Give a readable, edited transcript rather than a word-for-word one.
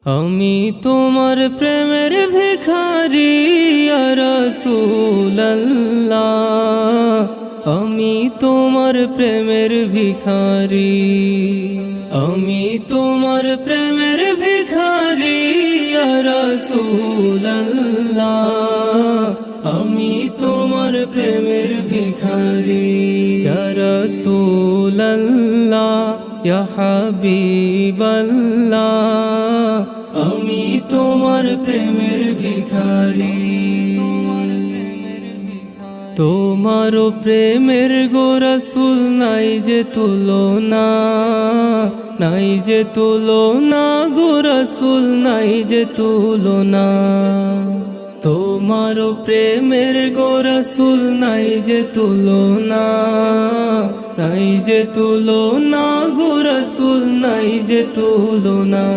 আমি তোমার প্রেমের ভিখারি ইয়া রাসূলুল্লাহ, আমি তোমার প্রেমের ভিখারি, আমি তোমার প্রেমের ভিখারি ইয়া রাসূলুল্লাহ, আমি তোমার প্রেমের ভিখারি ইয়া রাসূলুল্লাহ ইয়া হাবিবাল্লাহ, আমি তোমার প্রেমের ভিখারি। তোমার প্রেমের গো রাসূল নাই যে তুলনা, নাই যে তুলনা গো রাসূল নাই যে তুলনা, তোমার প্রেমের গো রাসূল নাই যে তুলনা, নাই যে তুলনা গো রাসূল নাই যে তুলনা।